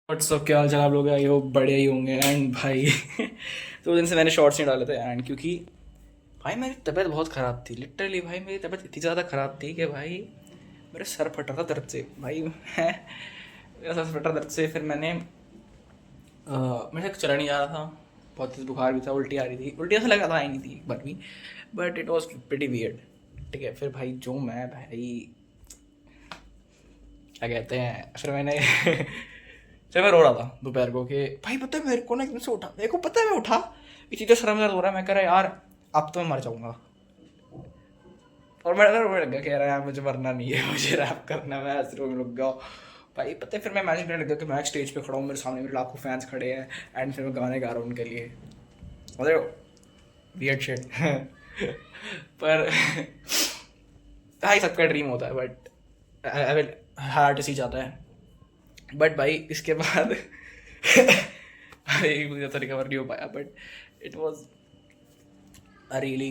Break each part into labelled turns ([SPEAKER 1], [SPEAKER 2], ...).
[SPEAKER 1] WhatsApp क्या हाल चाल आप लोग, आई होप बड़े ही होंगे। एंड भाई 2 दिन से मैंने शॉर्ट्स नहीं डाले थे एंड क्योंकि भाई मेरी तबीयत बहुत ख़राब थी। लिटरली भाई मेरी तबीयत इतनी ज़्यादा ख़राब थी कि भाई मेरे सर फट रहा था दर्द से। भाई मेरा सर फट रहा दर्द से। फिर मेरे से चला नहीं जा रहा था, बहुत तेज़ बुखार भी था, उल्टी आ रही थी। उल्टी ऐसा लगा था, आई नहीं थी एक बार भी, but it was pretty weird. ठीक है, फिर भाई जो मैं भाई क्या कहते हैं, फिर मैंने फिर मैं रो रहा था दोपहर को कि भाई पता है मेरे को ना एकदम से उठा, मेरे को पता है मैं उठा, इसी तरह सर में दर्द हो रहा है। मैं कह रहा यार अब तो मैं मर जाऊंगा। और मैं रोने लग गया, कह रहा यार मुझे मरना नहीं है, मुझे रैप करना है। मैं ऐसे रोने लग गया भाई। पता है फिर मैं इमेजिन करने लग गया कि मैं स्टेज पे खड़ा हूँ, मेरे सामने मेरे लाखों फैंस खड़े हैं एंड फिर मैं गाने गा रहा हूँ उनके लिए। मतलब वियर्ड शिट पर भाई सबका ड्रीम होता है, बट आई विल हार्ट से ही जाता है। बट भाई इसके बाद भाई मुझे तो रिकवर नहीं हो पाया, but it was a really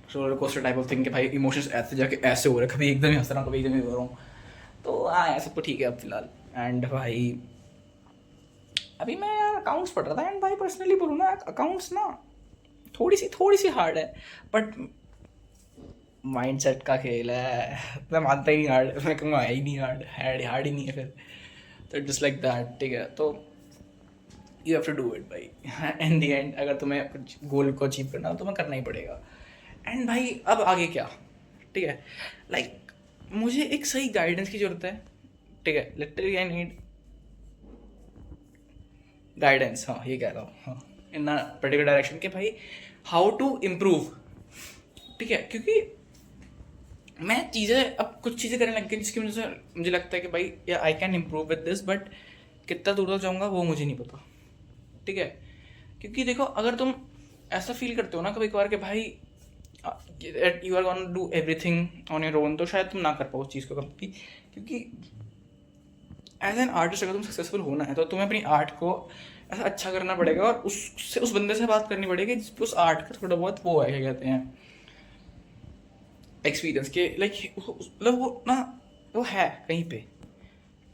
[SPEAKER 1] roller coaster type of thing कि भाई इमोशंस ऐसे जाके ऐसे हो रहे, कभी एकदम ही हंस रहा हूँ, कभी एकदम ही रो रहा हूँ। तो हाँ सब तो ठीक है अब फिलहाल। एंड भाई अभी मैं यार अकाउंट्स पढ़ रहा था एंड भाई पर्सनली बोलूँ ना, अकाउंट्स ना थोड़ी सी हार्ड है, बट माइंडसेट का खेल है। मैं मानता ही नहीं हार्ड, मैं कहूँगा है ही नहीं हार्ड, हार्ड ही नहीं है फिर। तो जस्ट लाइक दैट, ठीक है। तो you have to do it भाई। इन दी एंड अगर तुम्हें कुछ गोल को अचीव करना हो तो तुम्हें करना ही पड़ेगा। एंड भाई अब आगे क्या, ठीक है, लाइक मुझे एक सही गाइडेंस की ज़रूरत है। ठीक है, लिटरली आई नीड गाइडेंस, हाँ ये कह रहा हूँ, हाँ, इन अ पर्टिकुलर डायरेक्शन के भाई हाउ टू इम्प्रूव। ठीक है, क्योंकि मैं चीज़ें अब कुछ चीज़ें करने लग गई जिसकी वजह से मुझे लगता है कि भाई या I can improve with this, but कितना दूर तक जाऊँगा वो मुझे नहीं पता। ठीक है, क्योंकि देखो अगर तुम ऐसा फील करते हो ना कभी कभार कि भाई you are gonna do everything on your own, तो शायद तुम ना कर पाओ उस चीज़ को कभी। क्योंकि एज एन आर्टिस्ट अगर तुम सक्सेसफुल होना है तो तुम्हें अपनी आर्ट को ऐसा अच्छा करना पड़ेगा और उससे उस बंदे से बात करनी पड़ेगी जिस पे उस आर्ट का थोड़ा बहुत वो है, क्या कहते हैं, एक्सपीरियंस के लाइक मतलब वो ना वो है कहीं पे।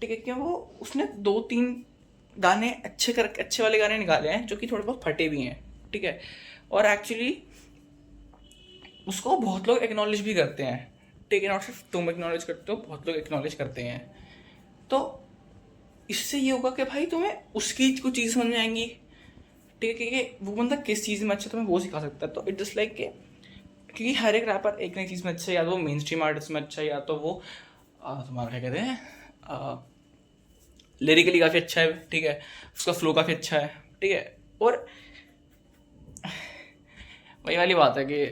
[SPEAKER 1] ठीक है, क्यों वो उसने 2-3 गाने अच्छे वाले गाने निकाले हैं जो कि थोड़े बहुत फटे भी हैं। ठीक है, और एक्चुअली उसको बहुत लोग एक्नॉलेज भी करते हैं। ठीक है, नॉट सिर्फ तुम एक्नॉलेज करते हो, बहुत लोग एक्नॉलेज करते हैं। तो इससे ये होगा कि भाई तुम्हें उसकी कुछ चीज़ समझ में आएंगी। ठीक है, कि वो बंदा किस चीज़ में अच्छा तुम्हें वो सिखा सकता है। तो इट जस्ट लाइक क्योंकि हर एक रैपर एक नई चीज़ में अच्छा है, या तो वो मेन स्ट्रीम आर्टिस्ट में अच्छा है, या तो वो तुम्हारा क्या कहते हैं लिरिकली काफ़ी अच्छा है। ठीक है, उसका फ्लो काफ़ी अच्छा है। ठीक है, और वही वाली बात है कि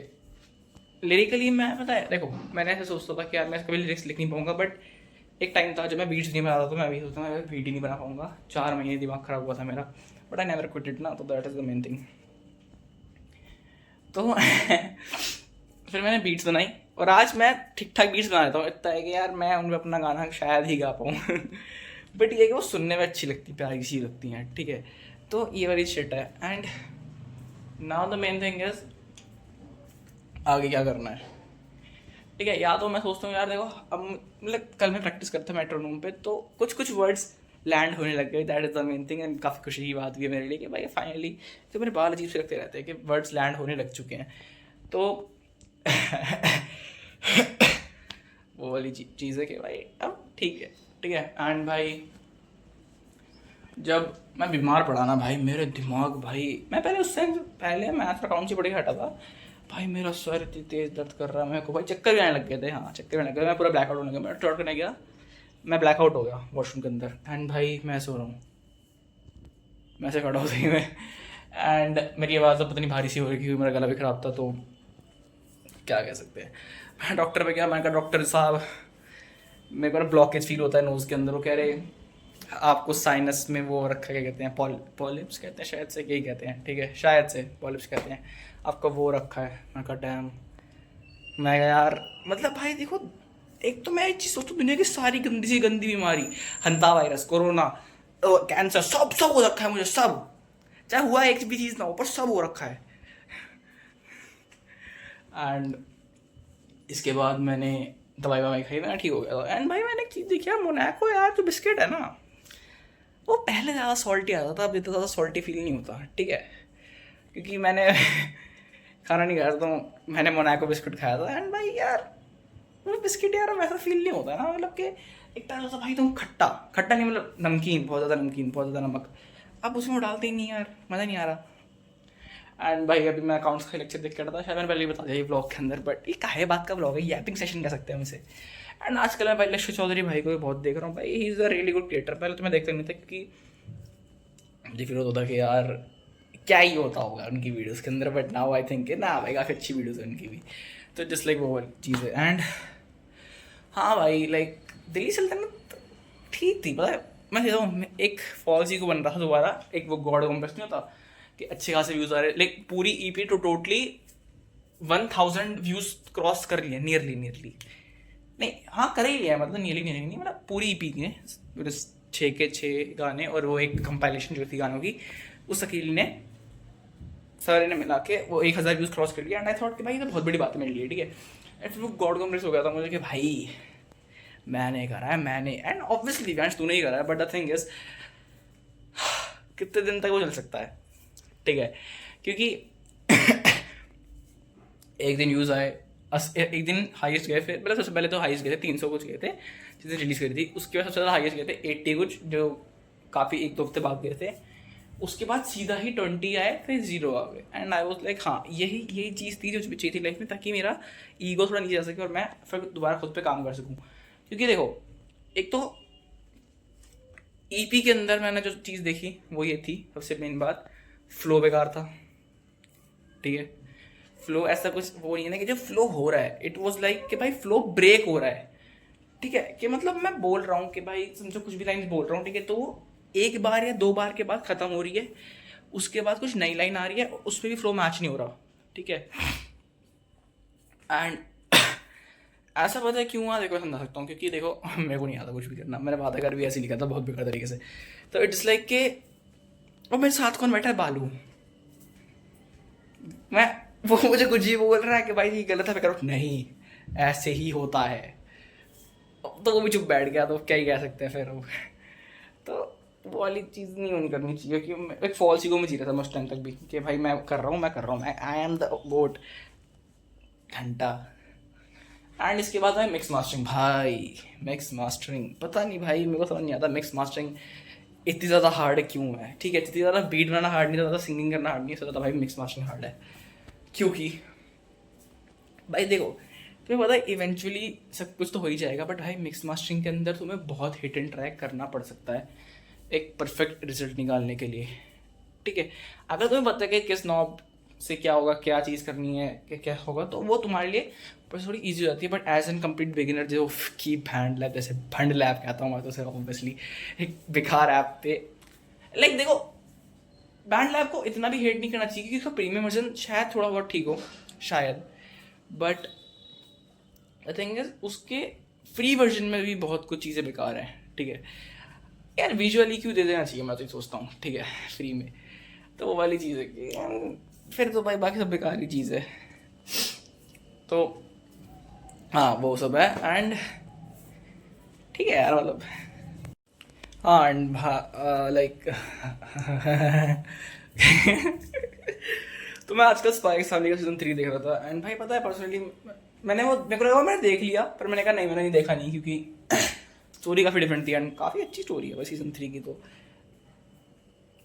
[SPEAKER 1] लिरिकली मैं पता है देखो मैंने ऐसे सोचता था कि यार मैं कभी लिरिक्स लिख नहीं पाऊंगा, बट एक टाइम था जब मैं बीट्स नहीं बना रहा था, तो मैं अभी सोचता हूँ बीट ही नहीं बना पाऊंगा। 4 महीने दिमाग खराब हुआ था मेरा, but I never quit it ना, तो that is the main thing. तो फिर मैंने बीट्स बनाई और आज मैं ठीक ठाक बीट्स बना लेता हूँ। इतना है कि यार मैं उनमें अपना गाना शायद ही गा पाऊँ बट ये कि वो सुनने में अच्छी लगती, प्यारी सी लगती हैं। ठीक है, तो ये वाली शिट है। And now the main thing is आगे क्या करना है। ठीक है, या तो मैं सोचता हूँ यार देखो अब मतलब कल मैं प्रैक्टिस करता मेट्रोनोम पे, तो कुछ कुछ वर्ड्स लैंड होने लग गए। That is the main thing and काफ़ी खुशी की बात भी है मेरे लिए कि भाई फाइनली तो मेरे बाल अजीब से लगते रहते हैं कि वर्ड्स लैंड होने लग चुके हैं। तो वो वाली चीज़ है कि भाई अब ठीक है। ठीक है, एंड भाई जब मैं बीमार पड़ा ना भाई, मेरे दिमाग भाई, मैं पहले उससे पहले मैथ्स अकाउंट से पढ़ी हटा था भाई, मेरा सर इतनी तेज़ दर्द कर रहा है मेरे को भाई, चक्कर भी आने लग गए थे। हाँ चक्कर भी आने लग गए, मैं पूरा ब्लैकआउट होने गया, मैं टॉट करने गया, मैं ब्लैकआउट हो गया वॉशरूम के अंदर। एंड भाई मैं सो रहा हूँ, मैं ऐसे खड़ा हो गई मैं। एंड मेरी आवाज़ अब पता नहीं भारी सी हो रही क्योंकि मेरा गला भी ख़राब था। तो क्या कह सकते हैं, मैं डॉक्टर पे गया, मैंने कहा डॉक्टर साहब मेरे को ना ब्लॉकेज फील होता है नोज़ के अंदर। वो कह रहे आपको साइनस में वो रखा, क्या कहते हैं, पॉलिप्स कहते हैं शायद से, यही कहते हैं। ठीक है, शायद से पॉलिप्स कहते हैं, आपका वो रखा है। मैं कहा डैम। मैं कहा यार मतलब भाई देखो, एक तो मैं एक चीज़ सोचता हूँ, दुनिया की सारी गंदी सी गंदी बीमारी, हंता वायरस, कोरोना, कैंसर, सब सब हो रखा है मुझे, सब चाहे हुआ एक भी चीज़ ना हो पर सब हो रखा है। एंड इसके बाद मैंने दवाई ववाई खाई, मैं ठीक हो गया था। एंड भाई मैंने एक चीज़ देखी यार, मोनाको यार जो बिस्किट है ना, वो पहले ज़्यादा सॉल्टी आता था, अब इतना ज़्यादा सॉल्टी फील नहीं होता, ठीक है, क्योंकि मैंने खाना नहीं खाया था, तो मैंने मोनाको बिस्कुट खाया था, एंड भाई यार वो बिस्किट यार वैसा फील नहीं होता ना, मतलब कि एक टाइम होता भाई तुम खट्टा खट्टा नहीं, मतलब नमकीन, बहुत ज़्यादा नमकीन, बहुत ज़्यादा नमक, अब उसमें वो डालते ही नहीं यार, मज़ा नहीं आ रहा। एंड भाई अभी मैं अकाउंट्स का लेक्चर देख कर रहा था, शायद मैंने पहले ही बता दिया ये ब्लॉग के अंदर, बट ये काहे बात का ब्लॉग है, यैपिंग सेशन कह सकते हैं हम इसे। एंड आजकल मैं भाई लक्ष्य चौधरी भाई को भी बहुत देख रहा हूँ भाई, he is a really good creator. पहले तो मैं देखता नहीं था, क्योंकि मुझे फील होता था कि यार क्या ही होता होगा उनकी वीडियोस के अंदर, बट नाउ आई थिंक ना भाई काफ़ी अच्छी वीडियोस है उनकी भी, तो जस्ट लाइक वो वाली चीज़ है। एंड हाँ भाई लाइक दिल्ली सल्तनत ठीक थी, पता है मैं कहता हूँ, एक फौजी को बन रहा था दोबारा, एक वो गॉड कॉम्प्लेक्स नहीं होता कि अच्छे खासे व्यूज़ आ रहे, लाइक पूरी ईपी तो टोटली 1000 व्यूज़ क्रॉस कर लिए, नियरली नहीं, हाँ कर ही लिया है, मतलब नियरली नहीं, मतलब पूरी ईपी ने 6 के 6 गाने और वो एक कंपाइलेशन जो थी गानों की, उस अकेली ने सारे ने मिला के वो 1000 व्यूज़ क्रॉस कर लिया। एंड आई थॉट कि भाई ये तो बहुत बड़ी बात है मेरे लिए, ठीक है। एंड फिर वो गॉड कॉम्प्लेक्स हो गया था मुझे कि भाई मैंने करा है, मैंने, एंड ऑब्वियसली वैंस तूने ही करा है, बट द थिंग इज कितने दिन तक वो चल सकता है, ठीक है, क्योंकि एक दिन व्यूज़ आए, एक दिन हाईएस्ट गए, फिर मतलब सबसे पहले तो हाईएस्ट गए थे 300 कुछ गए थे जिस दिन रिलीज़ करी थी, उसके बाद सबसे ज़्यादा हाईएस्ट गए थे 80 कुछ, जो काफ़ी 1-2 हफ्ते बाद गए थे, उसके बाद सीधा ही 20 आए, फिर 0 आ गए। एंड आई वॉज लाइक हाँ यही चीज़ थी जो चाहिए थी लाइफ में, ताकि मेरा ईगो थोड़ा नीचे जा सके और मैं फिर दोबारा खुद पे काम कर सकूँ। क्योंकि देखो एक तो ईपी के अंदर मैंने जो चीज़ देखी वो ये थी, सबसे मेन बात, फ्लो बेकार था, ठीक है, फ्लो ऐसा कुछ वो नहीं है ना कि जो फ्लो हो रहा है, इट वॉज लाइक कि भाई फ्लो ब्रेक हो रहा है, ठीक है, कि मतलब मैं बोल रहा हूँ कि भाई समझो कुछ भी लाइन बोल रहा हूँ, ठीक है, तो एक बार या 2 बार के बाद ख़त्म हो रही है, उसके बाद कुछ नई लाइन आ रही है, उस पर भी फ्लो मैच नहीं हो रहा, ठीक है। एंड ऐसा पता है क्यों हुआ, देखो समझा सकता हूँ, क्योंकि देखो मेरे को नहीं आता कुछ भी करना, मैंने बात कर भी ऐसे लिखा था बहुत बेकार तरीके से, तो इट्स लाइक कि और मेरे साथ कौन बैठा है, बालू, मैं वो मुझे कुछ ही बोल रहा है कि भाई ये गलत है, मैं करूँ नहीं ऐसे ही होता है, तो वो भी चुप बैठ गया, तो क्या ही कह सकते हैं फिर वो। तो वो वाली चीज़ नहीं होनी करनी चाहिए, कि मैं एक फॉल्स ईगो में जी रहा था मैं उस टाइम तक भी, कि भाई मैं कर रहा हूँ, आई एम द वोट घंटा। एंड इसके बाद है मिक्स मास्टरिंग, भाई मिक्स मास्टरिंग पता नहीं भाई मेरे को समझ नहीं आता मिक्स मास्टरिंग इतनी ज़्यादा हार्ड क्यों है, ठीक है, इतनी ज़्यादा बीट बनाना हार्ड नहीं, ज़्यादा सिंगिंग करना हार्ड नहीं है, ज़्यादा भाई मिक्स मास्टरिंग हार्ड है, क्योंकि भाई देखो तुम्हें पता है इवेंचुअली सब कुछ तो हो ही जाएगा, बट भाई मिक्स मास्टरिंग के अंदर तुम्हें बहुत हिट एंड ट्रैक करना पड़ सकता है एक परफेक्ट रिजल्ट निकालने के लिए, ठीक है। अगर तुम्हें पता है कि किस नॉब से क्या होगा, क्या चीज़ करनी है, क्या क्या होगा, तो वो तुम्हारे लिए पर थोड़ी ईजी हो जाती है, but as an complete beginner जो की भैंड लैब, जैसे भंड लैब कहता हूँ मैं तो उसे ऑब्वियसली, एक बेकार ऐप पे, लाइक देखो बैंड लैब को इतना भी हेट नहीं करना चाहिए, क्योंकि उसका प्रीमियम वर्जन शायद थोड़ा बहुत ठीक हो शायद, बट आई थिंक उसके फ्री वर्जन में भी बहुत कुछ चीज़ें बेकार हैं, ठीक है यार, विजुअली क्यों दे देना चाहिए, मैं तो ये सोचता हूँ, ठीक है, फ्री में, तो वो वाली चीज़ है कि फिर तो भाई बाकी सब बेकार की चीज़ है, तो हाँ वो सब है। एंड ठीक है यार, मतलब हाँ, एंड लाइक तो मैं आजकल स्पाई फैमिली का सीजन 3 देख रहा था, एंड भाई पता है पर्सनली मैंने वो मेरे को लगा मैंने देख लिया, पर मैंने कहा नहीं मैंने नहीं देखा नहीं, क्योंकि स्टोरी काफ़ी डिफरेंट थी, एंड काफ़ी अच्छी स्टोरी है भाई सीजन 3 की, तो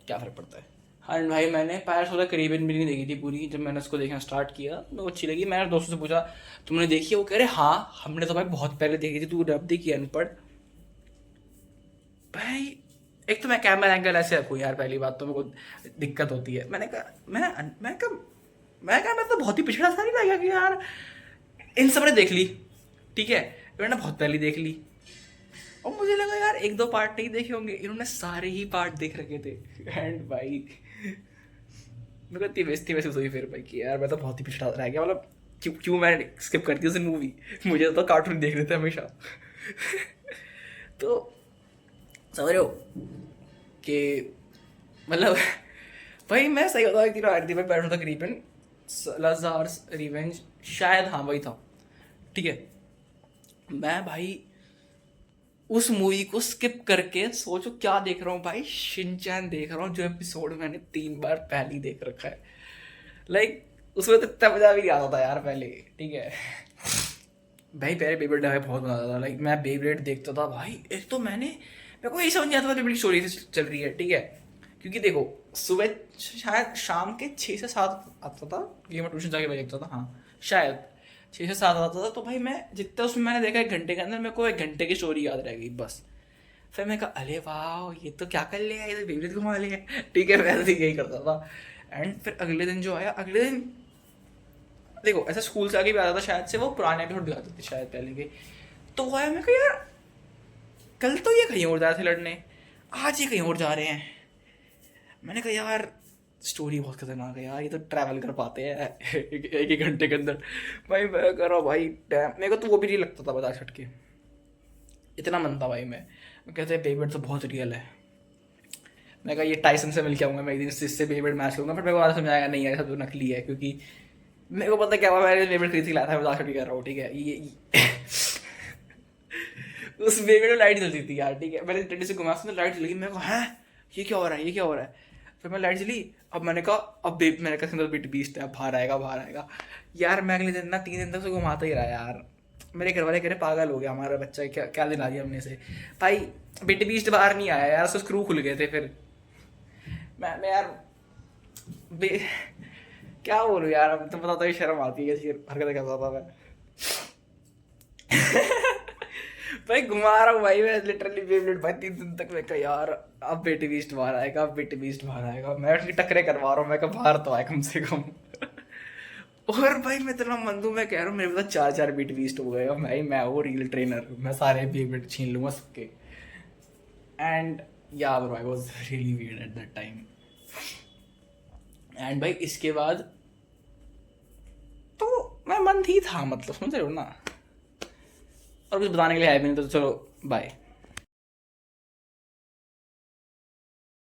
[SPEAKER 1] क्या फ़र्क पड़ता है। हाँ एंड भाई मैंने पायरस वाला करीबन भी नहीं देखी थी पूरी, जब मैंने उसको देखना स्टार्ट किया मेरे को अच्छी लगी, मैंने दोस्तों से पूछा तुमने देखी है, वो कह रहे हाँ हमने तो भाई बहुत पहले देखी थी, तू डब देखी अनपढ़ भाई। एक तो मैं कैमरा एंगल ऐसे रखूँ यार, पहली बात तो मेरे को दिक्कत होती है, मैं तो बहुत ही पिछड़ा सा नहीं लगा कि यार इन सब ने देख ली, ठीक है, मैंने बहुत पहले देख ली, और मुझे लगा यार 1-2 पार्ट नहीं देखे होंगे, इन्होंने सारे ही पार्ट देख रखे थे। एंड भाई मेरे को इतनी बेइज्जती महसूस हुई फिर भाई कि यार मैं तो बहुत ही पिछड़ा रह गया, मतलब क्यों मैंने स्किप कर दी उस मूवी, मुझे तो कार्टून देख रहे थे हमेशा। तो समझ रहे हो कि मतलब भाई मैं सही होता एक दिन आ रही थी, मैं बैठा था करीबन लाज़ार्स रिवेंज, शायद हाँ वही था, ठीक है, मैं भाई उस मूवी को स्किप करके सोचो क्या देख रहा हूँ भाई, शिनचैन देख रहा हूँ, जो एपिसोड मैंने 3 बार पहले ही देख रखा है। लाइक उसमें तो इतना मजा भी नहीं आता था यार पहले, ठीक है भाई। पहले बेब्लेड भाई बहुत मजा आता था। लाइक मैं बेब्लेड देखता था भाई, एक तो मेरे को यही समझ नहीं आता था बेब्लेड स्टोरी से चल रही है, ठीक है। क्योंकि देखो सुबह शायद शाम के 6 से 7 आता था, ये मैं ट्यूशन जाके देखता था, हाँ शायद 6 से 7 आता था। तो भाई मैं जितना उसमें मैंने देखा 1 घंटे के अंदर मेरे को 1 घंटे की स्टोरी याद रह गई बस। फिर मैं कहा अरे वाह ये तो क्या कर लिया, ये तो बेब्लेड घुमा लिया, ठीक है। मैं तो यही करता था। एंड फिर अगले दिन जो आया, अगले दिन देखो ऐसा स्कूल से आगे भी आता था शायद से, वो पुराने एपिसोड दिखाते थे शायद पहले के। तो वो आया, मैं कहा यार कल तो ये कहीं और जा रहे थे लड़ने, आज ये कहीं और जा रहे हैं। मैंने कहा यार स्टोरी बहुत खतरनाक है यार, ये तो ट्रैवल कर पाते हैं एक एक घंटे के अंदर। भाई मैं कर रहा हूँ भाई डैम, मेरे को तो वो भी नहीं लगता था बता छट के, इतना मन था भाई मैं कहते बेबेड तो बहुत रियल है। मैं कहा ये टाइसन से मिल के आऊँगा मैं एक दिन, इससे बेबेड मैच लूँगा। फिर मेरे को बाद समझ आएगा नहीं यार सब तो नकली है, क्योंकि मेरे को पता क्या हुआ, मैंने बेबेड खरीद के लाया था, मजाक नहीं कर रहा हूँ, ठीक है। ये उस बेबेड में लाइट जलती थी यार, ठीक है। मैंने टेडी से घुमा, लाइट जल गई, मेरे को हैं ये क्या हो रहा है, ये क्या हो रहा है। फिर मैं लाइट जली, अब मैंने कहा अब मैंने कहा सिंगल बिट बीस्ट है, बाहर आएगा बाहर आएगा। यार मैं अगले दिन ना 3 दिन तक से घुमाता ही रहा यार। मेरे घर वाले कह रहे पागल हो गया हमारा बच्चा, क्या क्या दिला दिया हमने से। भाई बिट बीस्ट बाहर नहीं आया यार, उसके स्क्रू खुल गए थे। फिर मैं यार क्या बोलूँ यार, अब तो बताता ही शर्म आती है, ऐसी हरकतें करता था मैं। भाई घुमा रहा हूँ भाई मैं लिटरली बेब्लेड भाई 3 दिन तक। मैं कहा यार अब बेटी बीस्ट बाहर आएगा, अब बेटी बीस्ट बाहर आएगा। मैं उनकी टक्करें करवा रहा हूँ, मैं कहा बाहर तो आए कम से कम। और भाई मैं इतना मंदू, मैं कह रहा हूँ मेरे पास 4 बेटी बीस्ट हो गए। भाई मैं वो रियल ट्रेनर, मैं सारे बेब्लेड छीन लूँगा सबके। एंड या bro I was really weird at that time. And भाई इसके बाद तो मैं मंद ही था, मतलब समझ रहे हो ना। और कुछ बताने के लिए है भी नहीं, तो चलो बाय।